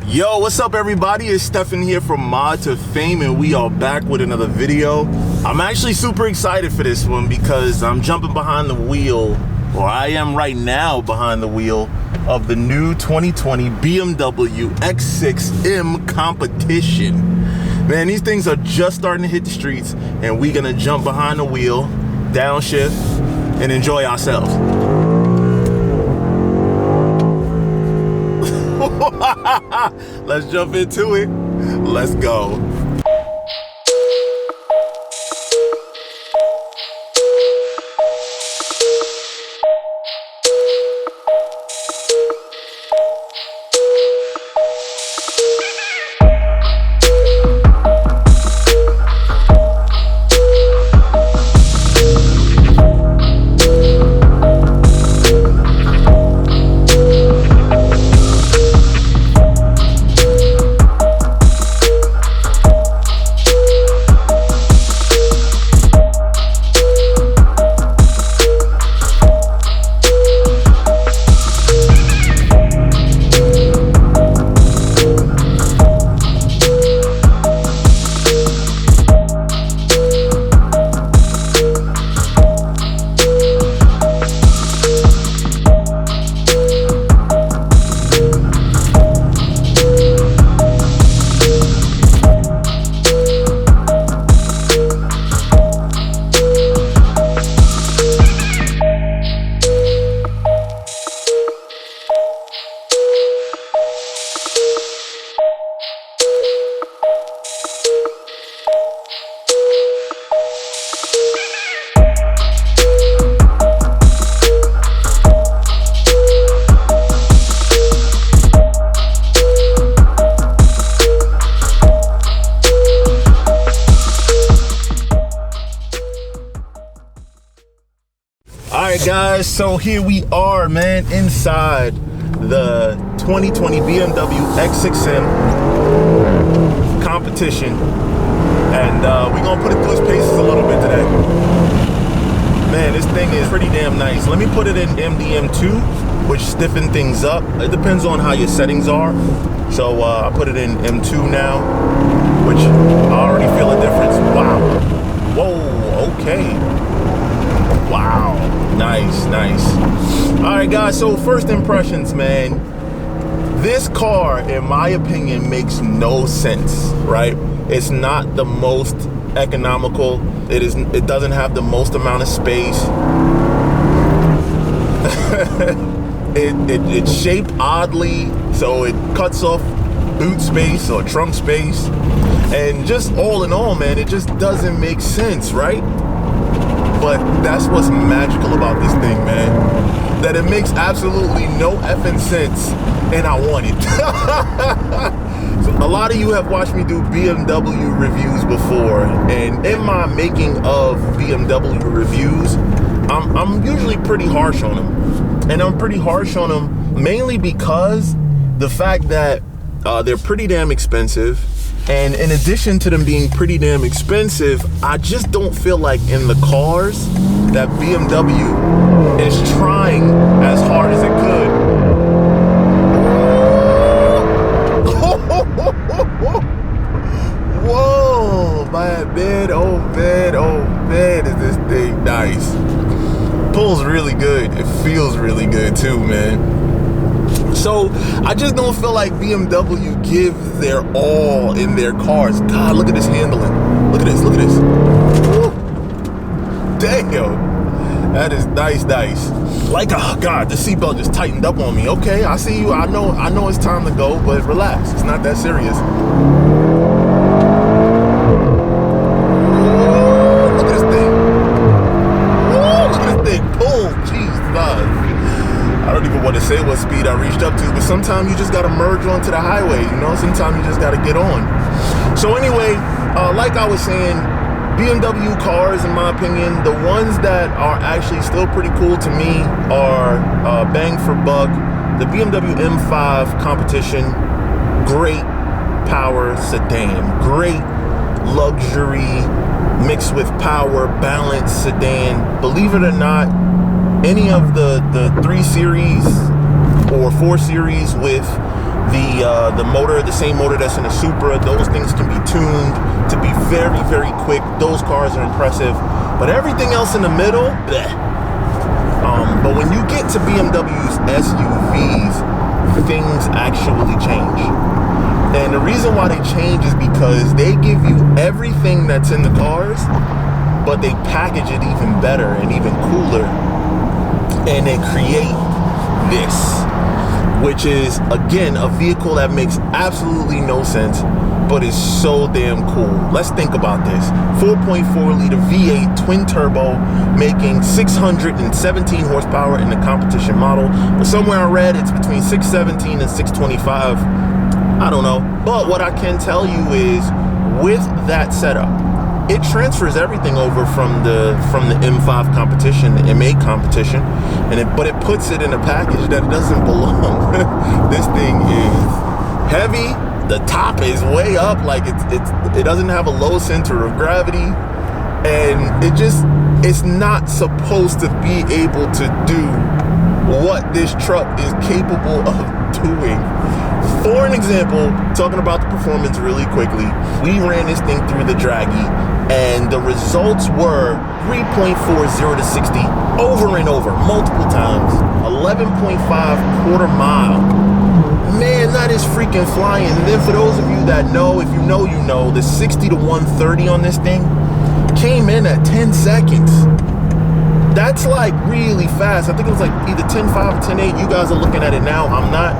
Yo, what's up everybody? It's Stefan here from Mod2Fame and we are back with another video. I'm actually super excited for this one because I'm jumping behind the wheel, or I am right now behind the wheel of the new 2020 BMW X6M competition. Man, these things are just starting to hit the streets and we're gonna jump behind the wheel, downshift, and enjoy ourselves. Let's jump into it. Let's go. Alright guys, so here we are, man, inside the 2020 BMW X6M competition, and we're gonna put it through its paces a little bit today. Man, this thing is pretty damn nice. Let me put it in MDM2, which stiffen things up. It depends on how your settings are. So I put it in M2 now, which I already feel a difference. Wow. Whoa, okay. Wow, nice. All right guys, so first impressions, man. This car, in my opinion, makes no sense, right? It's not the most economical. It doesn't have the most amount of space. It's shaped oddly, so it cuts off boot space or trunk space. And just all in all, man, it just doesn't make sense, right? But that's what's magical about this thing, man. That it makes absolutely no effing sense, and I want it. So a lot of you have watched me do BMW reviews before, and in my making of BMW reviews, I'm usually pretty harsh on them. And I'm pretty harsh on them mainly because the fact that they're pretty damn expensive. And in addition to them being pretty damn expensive, I just don't feel like in the cars that BMW is trying as hard as it could. Whoa, man, oh man, is this thing nice. Pulls really good. It feels really good too, man. So I just don't feel like BMW gives their all in their cars. God, look at this handling. Look at this. Woo. Damn. That is nice. Like, oh God, the seatbelt just tightened up on me. Okay, I see you. I know it's time to go, but relax. It's not that serious. Look at this thing. Look at this thing. Pull. Jeez, God. I don't even want to say what speed I reached up to, but sometimes you just got to merge onto the highway, you know? Sometimes you just got to get on. So anyway, like I was saying, BMW cars, in my opinion, the ones that are actually still pretty cool to me are bang for buck, the BMW M5 competition, great power sedan, great luxury mixed with power, balanced sedan. Believe it or not, any of the 3 Series or 4 Series with The motor, the same motor that's in the Supra, those things can be tuned to be very, very quick. Those cars are impressive. But everything else in the middle, bleh. But when you get to BMW's SUVs, things actually change. And the reason why they change is because they give you everything that's in the cars, but they package it even better and even cooler. And they create this, which is, again, a vehicle that makes absolutely no sense, but is so damn cool. Let's think about this. 4.4 liter V8 twin turbo, making 617 horsepower in the competition model. But somewhere I read it's between 617 and 625. I don't know. But what I can tell you is, with that setup, it transfers everything over from the M5 competition, the M8 competition, but it puts it in a package that doesn't belong. This thing is heavy. The top is way up, like it doesn't have a low center of gravity, and it's not supposed to be able to do what this truck is capable of doing. For an example, talking about the performance really quickly, we ran this thing through the Draggy, and the results were 3.40 to 60 over and over, multiple times, 11.5 quarter mile. Man, that is freaking flying. And then for those of you that know, if you know, you know, the 60 to 130 on this thing came in at 10 seconds. That's like really fast. I think it was like either 10.5 or 10.8. You guys are looking at it now. I'm not.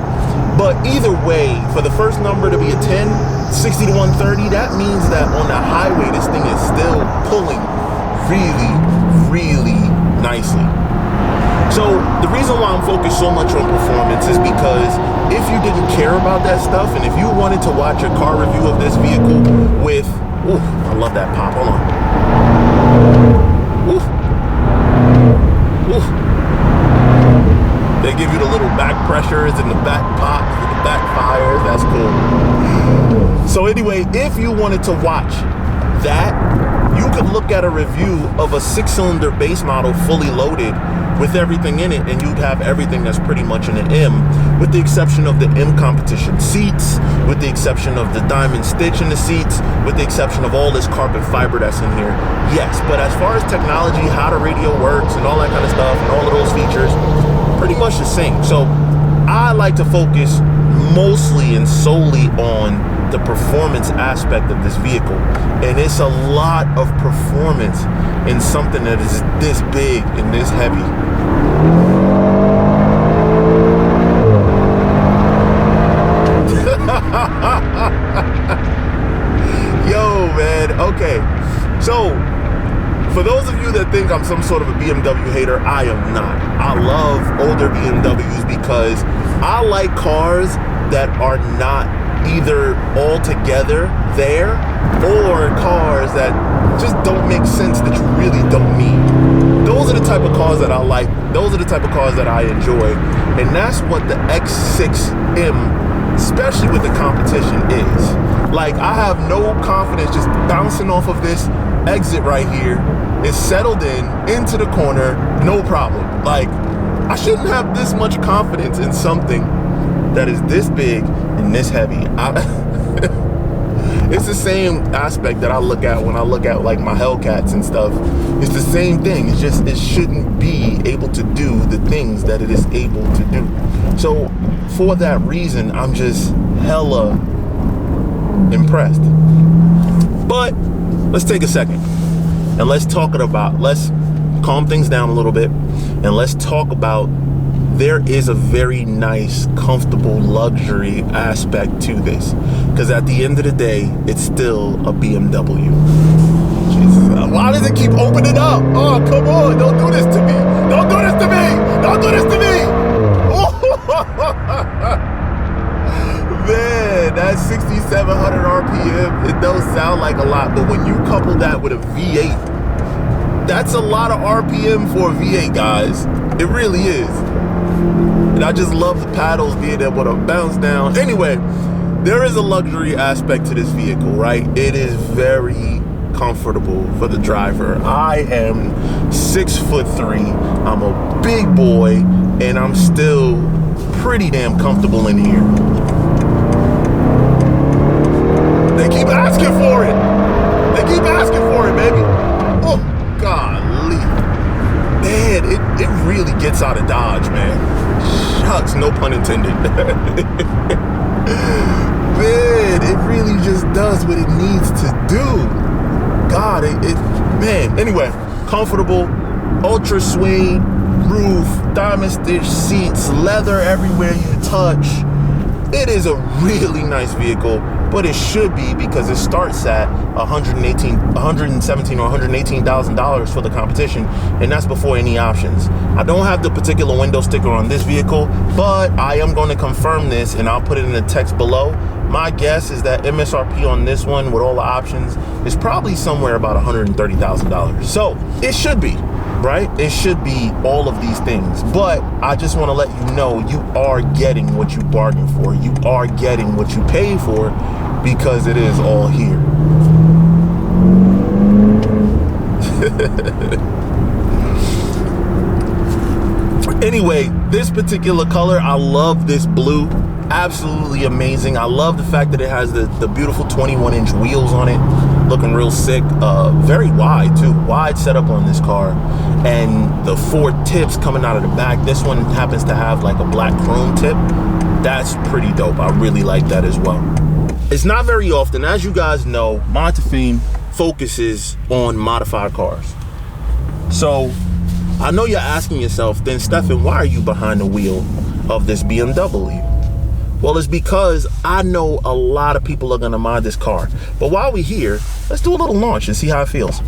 But either way, for the first number to be a 10, 60 to 130, that means that on the highway, this thing is still pulling really, really nicely. So the reason why I'm focused so much on performance is because if you didn't care about that stuff, and if you wanted to watch a car review of this vehicle with, ooh, I love that pop, hold on. Ooh. Ooh. They give you the little back pressures and the back pops and the back fires, that's cool. So anyway, if you wanted to watch that, you could look at a review of a 6-cylinder base model fully loaded with everything in it, and you'd have everything that's pretty much in an M, with the exception of the M competition seats, with the exception of the diamond stitch in the seats, with the exception of all this carbon fiber that's in here. Yes, but as far as technology, how the radio works and all that kind of stuff and all of those features, pretty much the same. So I like to focus mostly and solely on the performance aspect of this vehicle, and it's a lot of performance in something that is this big and this heavy. Yo, man. Okay, so for those of you that think I'm some sort of a BMW hater, I am not. I love older BMWs because I like cars that are not either altogether there or cars that just don't make sense, that you really don't need. Those are the type of cars that I like. Those are the type of cars that I enjoy. And that's what the X6M, especially with the competition, is. Like, I have no confidence just bouncing off of this exit right here. It's settled into the corner, no problem. Like, I shouldn't have this much confidence in something that is this big and this heavy. It's the same aspect that I look at when I look at like my Hellcats and stuff. It's the same thing. It's just, it shouldn't be able to do the things that it is able to do. So for that reason, I'm just hella impressed. But let's take a second and let's calm things down a little bit, and let's talk about, there is a very nice, comfortable luxury aspect to this, because at the end of the day, it's still a BMW. Jesus, why does it keep opening up? Oh, come on, don't do this to me. Don't do this to me. Don't do this to me. Man, that's 6,700 RPM. It does sound like a lot, but when you couple that with a V8, that's a lot of RPM for a V8, guys. It really is. And I just love the paddles being able to bounce down. Anyway, there is a luxury aspect to this vehicle, right? It is very comfortable for the driver. I am 6'3". I'm a big boy, and I'm still pretty damn comfortable in here. asking for it. They keep asking for it, baby. Oh, golly. Man, it really gets out of Dodge, man. Shucks, no pun intended. Man, it really just does what it needs to do. God, man. Anyway, comfortable, ultra suede roof, diamond stitch seats, leather everywhere you touch. It is a really nice vehicle, but it should be, because it starts at $117,000 or $118,000 for the competition, and that's before any options. I don't have the particular window sticker on this vehicle, but I am going to confirm this, and I'll put it in the text below. My guess is that MSRP on this one with all the options is probably somewhere about $130,000. So it should be, right? It should be all of these things, but I just want to let you know you are getting what you bargained for. You are getting what you paid for, because it is all here. Anyway, this particular color, I love this blue. Absolutely amazing. I love the fact that it has the beautiful 21-inch wheels on it, looking real sick. Very wide too, wide setup on this car, and the 4 tips coming out of the back. This one happens to have like a black chrome tip. That's pretty dope. I really like that as well. It's not very often, as you guys know, Mod2Fame focuses on modified cars. So I know you're asking yourself, then Stefan, why are you behind the wheel of this BMW? Well, it's because I know a lot of people are gonna mod this car. But while we're here, let's do a little launch and see how it feels.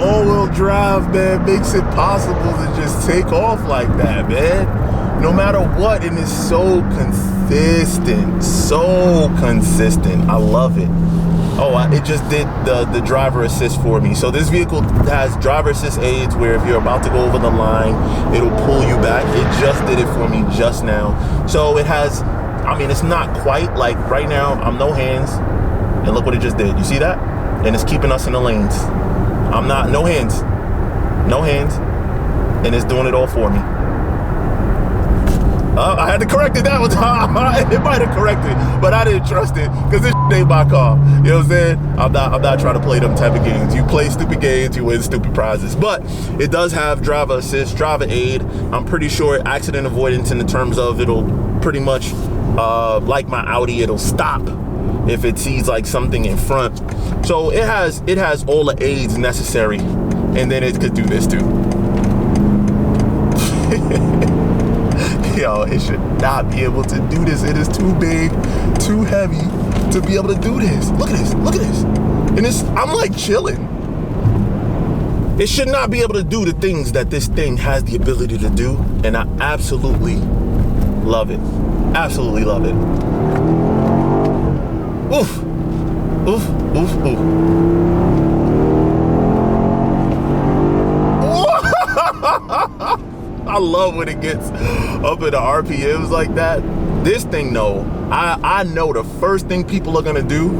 All-wheel drive, man, makes it possible to just take off like that, man. No matter what, and it's so consistent, so consistent. I love it. Oh, it just did the driver assist for me. So this vehicle has driver assist aids where if you're about to go over the line, it'll pull you back. It just did it for me just now. So it has, I mean, it's not quite like right now, I'm no hands. And look what it just did. You see that? And it's keeping us in the lanes. I'm not, no hands. No hands. And it's doing it all for me. I had to correct it that one time. It might have corrected, but I didn't trust it because this ain't my car. You know what I'm saying? I'm not trying to play them type of games. You play stupid games, you win stupid prizes. But it does have driver assist, driver aid. I'm pretty sure accident avoidance in the terms of it'll pretty much, like my Audi, it'll stop if it sees like something in front. So it has all the aids necessary, and then it could do this too. Yo, it should not be able to do this. It is too big, too heavy to be able to do this. Look at this, look at this. And I'm like chilling. It should not be able to do the things that this thing has the ability to do, and I absolutely love it. Absolutely love it. Oof, oof, oof, oof. I love when it gets up in the RPMs like that. This thing, though, I know the first thing people are gonna do,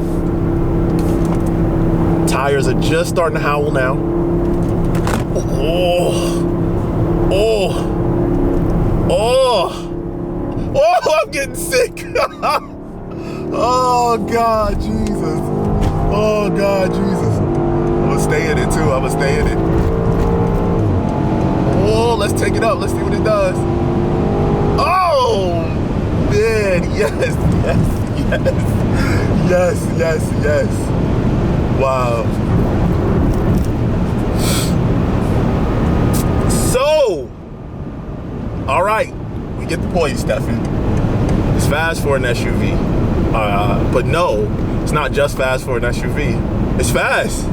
tires are just starting to howl now. Oh, I'm getting sick. Oh, God, Jesus. Oh, God, Jesus. I'm gonna stay in it, too. I'm gonna stay in it. Oh, let's take it up. Let's see what it does. Oh, man. Yes, yes, yes. Yes, yes, yes. Wow. So, all right. We get the point, Stefan. It's fast for an SUV. But no, it's not just fast for an SUV. It's fast.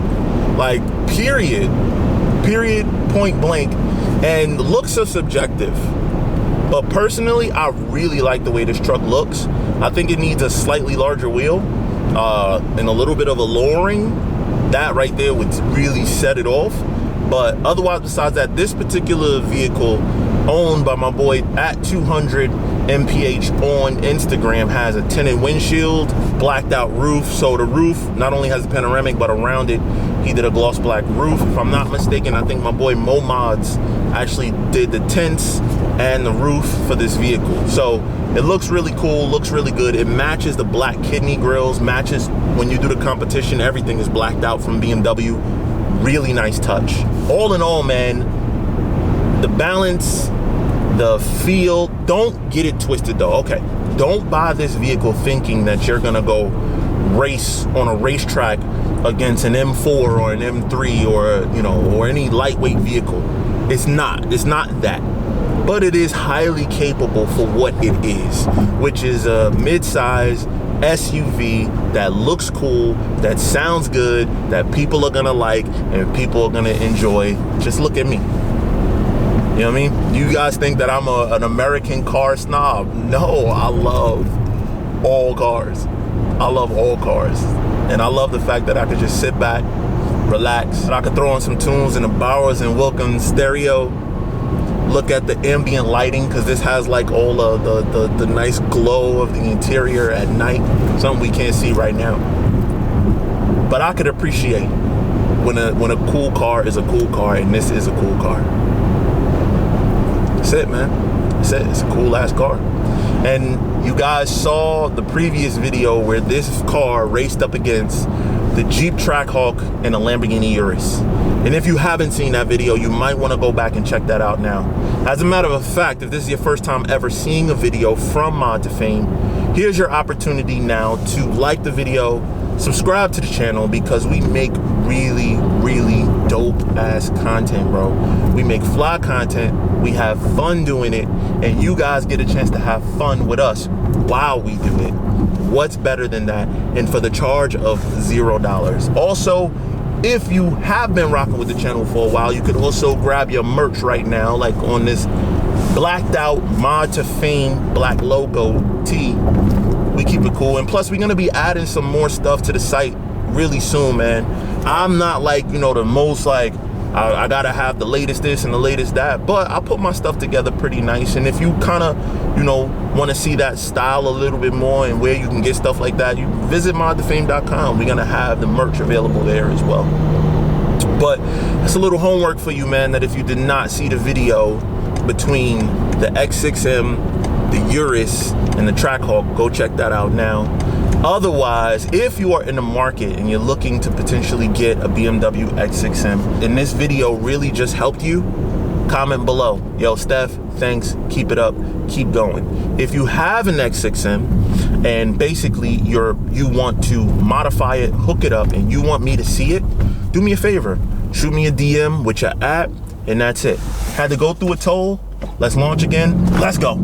Like, period. Period, point blank. And looks are subjective, but personally, I really like the way this truck looks. I think it needs a slightly larger wheel and a little bit of a lowering. That right there would really set it off. But otherwise, besides that, this particular vehicle, owned by my boy at 200 MPH on Instagram, has a tinted windshield, blacked out roof. So the roof not only has a panoramic, but around it, He did a gloss black roof. If I'm not mistaken, I think my boy Mo Mods actually did the tints and the roof for this vehicle. So it looks really cool, looks really good. It matches the black kidney grills, matches when you do the competition, everything is blacked out from BMW. Really nice touch. All in all, man, the balance, the feel, don't get it twisted though. Okay, don't buy this vehicle thinking that you're gonna go race on a racetrack against an M4 or an M3 or, you know, or any lightweight vehicle. It's not that, but it is highly capable for what it is, which is a mid-size SUV that looks cool, that sounds good, that people are gonna like and people are gonna enjoy. Just look at me. You know what I mean? You guys think that I'm an American car snob. No, I love all cars. I love all cars. And I love the fact that I could just sit back, relax, and I could throw on some tunes in the Bowers and Wilkins stereo, look at the ambient lighting, because this has like all of the nice glow of the interior at night, something we can't see right now. But I could appreciate when a cool car is a cool car, and this is a cool car. That's it, man. That's it. It's a cool ass car. And you guys saw the previous video where this car raced up against the Jeep Trackhawk and a Lamborghini Urus. And if you haven't seen that video, you might want to go back and check that out now. As a matter of fact, if this is your first time ever seeing a video from Mod2Fame, here's your opportunity now to like the video, subscribe to the channel, because we make really, really dope ass content, bro. We make fly content, we have fun doing it, and you guys get a chance to have fun with us while we do it. What's better than that? And for the charge of $0. Also, if you have been rocking with the channel for a while, you could also grab your merch right now, like on this blacked out Mod2Fame black logo tee. We keep it cool, and plus we're gonna be adding some more stuff to the site really soon, man. I'm not like, you know, the most like I gotta have the latest this and the latest that, but I put my stuff together pretty nice. And if you kind of, you know, want to see that style a little bit more and where you can get stuff like that, you visit mod2fame.com. We're gonna have the merch available there as well. But it's a little homework for you, man, that if you did not see the video between the X6M, the Urus, and the Trackhawk, go check that out now. Otherwise, if you are in the market and you're looking to potentially get a BMW X6M, and this video really just helped you, comment below. Yo, Steph, thanks, keep it up, keep going. If you have an X6M and basically you want to modify it, hook it up, and you want me to see it, do me a favor, shoot me a DM with your app, and that's it. Had to go through a toll, let's launch again, let's go.